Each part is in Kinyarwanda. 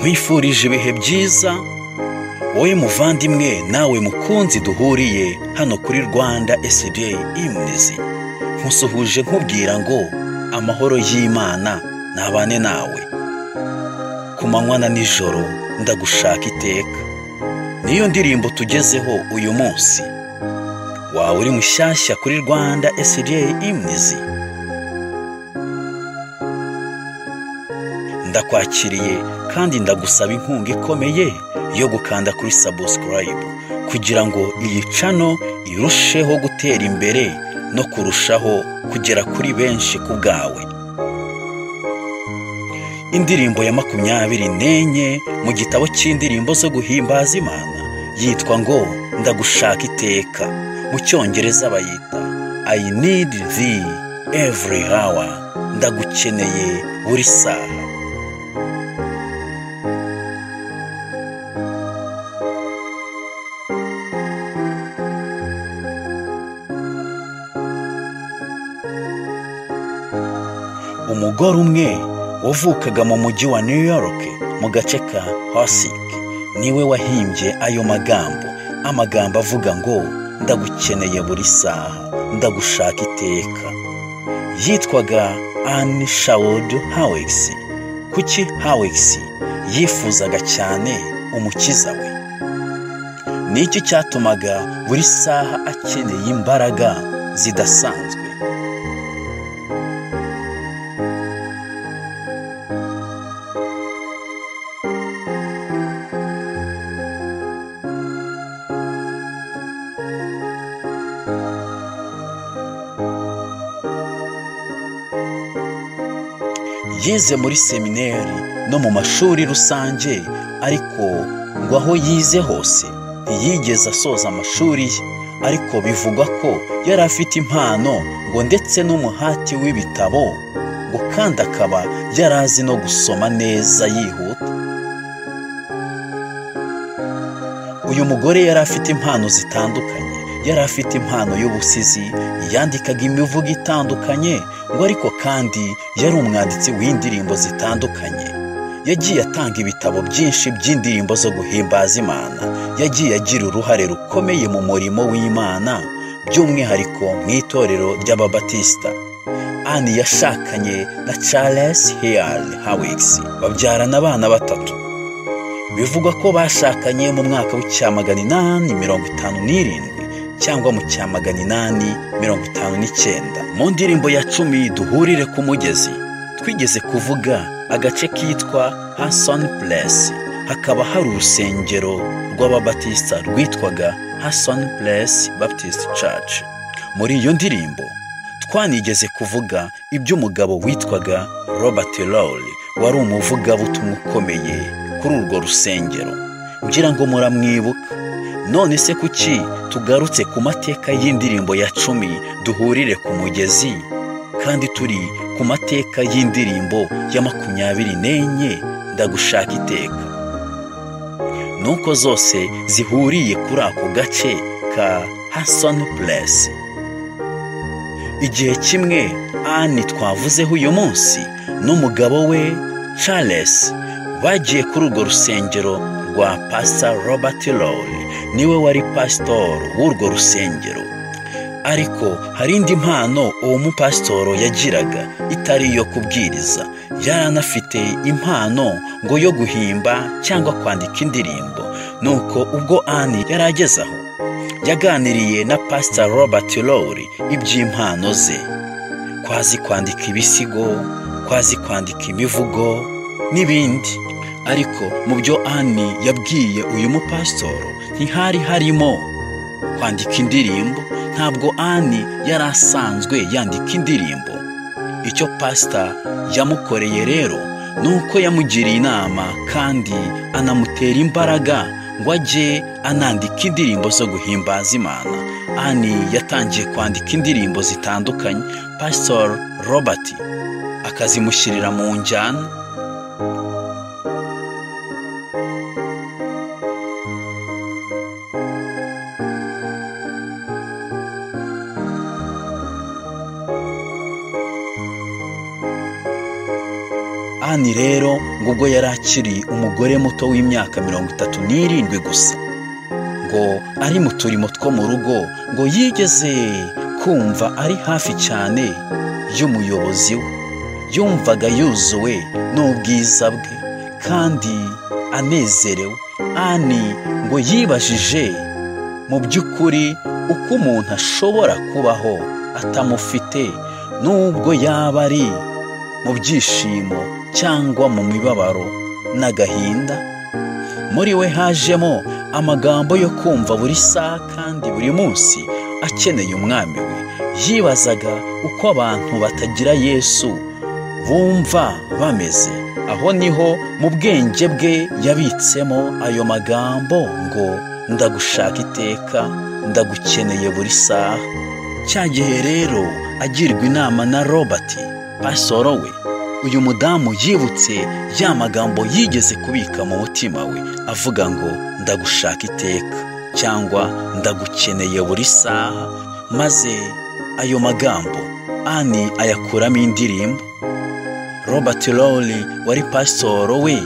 nkwifurije ibihe byiza wowe muvandimwe nawe mukunzi duhuriye hano kuri Rwanda SDA Imnizi. Nkusuhuje nkubwira ngo amahoro y'Imana nabane nawe ku manywa na nijoro. Ndagushaka iteka niyo ndirimbo tugezeho uyu munsi. Wawe uri mushyashya kuri Rwanda SDA Imnizi, ndakwakiriye kandi ndagusaba inkunga ikomeye yo gukanda kuri subscribe kugira ngo iyi channel irusheho gutera imbere no kurushaho kugera kuri benshi ku bwawe. Indirimbo ya 24 mu gitabo cy'indirimbo zo guhimbaza Imana yitwa ngo ndagushaka iteka. Mu cyongereza bayita I need thee every hour, ndagukeneye buri saha. Umugore umwe wavukaga mu mujyi wa New York mu gace ka Hasik niwe wahimbye ayo amagambo avuga ngo ndagukeneye buri saha, ndagushaka iteka. Yitwaga Anne Shaud Hawkes. Kuki Hawkes yifuzaga cyane umukiza we? Niki cyatumaga buri saha akeneye imbaraga zidasanzwe? Yize muri seminari no mu mashuri rusange, ariko ngo aho yize hose ntiyigeze asoza amashuri ye. Ariko bivugwa ko yari afite impano ngo ndetse n'umuhati w'ibitabo, ngo kandi akaba yarazi no gusoma neza yihuta. Uyu mugore yari afite impano zitandukanye. Yari afite impano y'ubusizi, yandikaga imivugo itandukanye, ngo ariko kandi yari umwanditsi w'indirimbo zitandukanye. Yagiye atanga ibitabo byinshi by'indirimbo zo guhimbaza Imana. Yagiye agira uruhare rukomeye mu murimo w'Imana, by'umwihariko mu itorero ry'Ababatisita. Anne yashakanye na Charles Hale Hawkes, babyarana abana 3. Bivugwa ko bashakanye mu mwaka w'857 cyangwa mu 859. Mu ndirimbo ya 10 duhurire ku mugezi twigeze kuvuga agace kitwa Hasson Place. Hakaba hari urusengero rw'Ababatisita rwitwaga Hasson Place Baptist Church. Muri iyo ndirimbo twanigeze kuvuga iby'umugabo witwaga Robert Lowry, wari umuvugabutumwa ukomeye kuri urwo rusengero. Ngira ngo muramwibuka. None se kuki tugarutse ku mateka y'indirimbo ya 10 duhurire ku mugezi kandi turi ku mateka y'indirimbo ya 24 ndagushaka iteka? Nuko zose zihuriye kuri ako gace ka Hasson Place. Igihe kimwe Anne twavuzeho uyu munsi n'umugabo we Charles bagiye kuri urwo rusengero rwa Pastor Robert Lowry. Niwe wari pastor w'urwo rusengero. Ariko hari indi mpano uwo mupasitoro yagiraga itari iyo kubwiriza. Yaranafite impano ngo yo guhimba cyangwa kwandika indirimbo. Nuko ubwo Anne yaragezaho yaganiriye na Pastor Robert Lowry iby'impano ze, kwazi kwandika ibisigo, kwazi kwandika imivugo n'ibindi. Ariko mu byo Anne yabwiye uyu mupasitoro ntihari harimo kwandika indirimbo. Ntabwo Anne yari asanzwe yandika indirimbo. Icyo pastor yamukoreye rero nuko yamugiriye inama kandi anamutera imbaraga ngo ajye anandika indirimbo zo guhimbaza Imana. Anne yatangiye kwandika indirimbo zitandukanye. Pastor Robert akazimushyirira mu njyana. Ani rero ngo ubwo yari akiri umugore muto w'imyaka 37 gusa, ngo ari mu turimo two mu rugo, ngo yigeze kumva ari hafi cyane y'umuyobozi we. Yumvaga yuzuwe n'ubwiza bwe kandi anezerewe. Ani ngo yibajije mu by'ukuri uko umuntu ashobora kubaho atamufite, nubwo yaba ari mu byishimo cyangwa mu mibabaro n'agahinda. Muri we hajemo amagambo yo kumva buri saha kandi buri munsi akeneye umwami we. Yibazaga uko abantu batagira Yesu bumva bameze. Aho niho mu bwenge bwe yabitsemo ayo magambo ngo ndagushaka iteka, ndagukeneye buri saha. Cya gihe rero agirwa inama na Robert, pastor we, uyu mudamu yibutse ya magambo yigeze kubika mu mutima we avuga ngo ndagushaka iteka cyangwa ndagukeneye buri saha, maze ayo magambo Ani ayakuramo indirimbo. Robert Lowry wari pastor we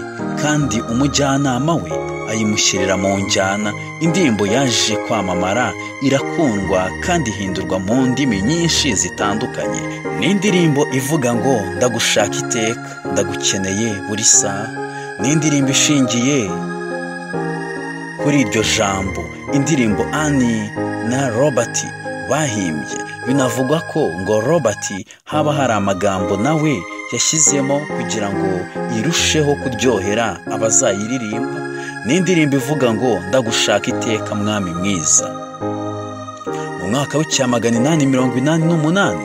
kandi umujyanama we ayimushyirira mu njyana. Indirimbo yaje kwamamara, irakundwa kandi ihindurwa mu ndimi nyinshi zitandukanye. Ni indirimbo ivuga ngo ndagushaka iteka, ndagukeneye buri saha. Ni indirimbo ishingiye kuri iryo jambo, indirimbo Ani na Robert bahimbye. Binavugwa ko ngo Robert haba hari amagambo nawe yashyizemo kugira ngo irusheho kuryohera abazayiririmba. Ni indirimbo ivuga ngo ndagushaka iteka mwami mwiza. Mu mwaka w'888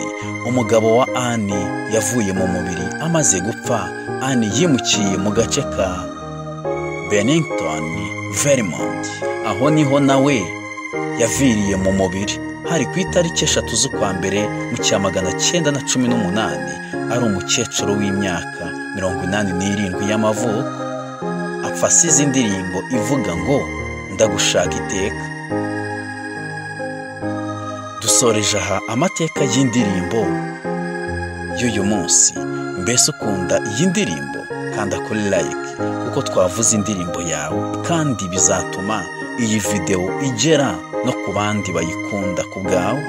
umugabo wa Ani yavuye mu mubiri amaze gupfa. Ani yimukiye mu gace ka Bennington, Vermont. Aho niho nawe yaviriye mu mubiri. Hari ku itariki 3 z'ukwa mbere mu 1918. Ari umukecuru w'imyaka 87 y'amavuko. Apfa asize indirimbo ivuga ngo ndagushaka iteka. Dusoreje aha amateka y'indirimbo y'uyu munsi. Mbese ukunda iyi ndirimbo? Kanda kuri like kuko twavuze indirimbo yawe, kandi bizatuma iyi video igera no ku bandi bayikunda ku bwawe.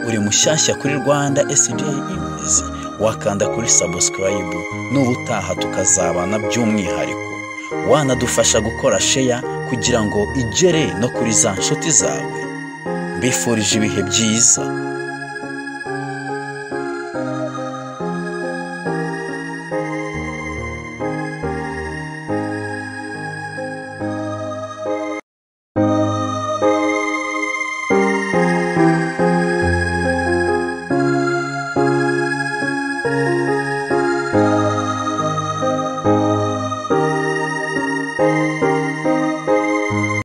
Uri mushyashya kuri Rwanda SJ Images, wakanda kuri subscribe, n'ubutaha tukazabana by'umwihariko. Wanadufasha gukora share kugira ngo igere no kuri za nshuti zawe. Mbifurije ibihe byiza.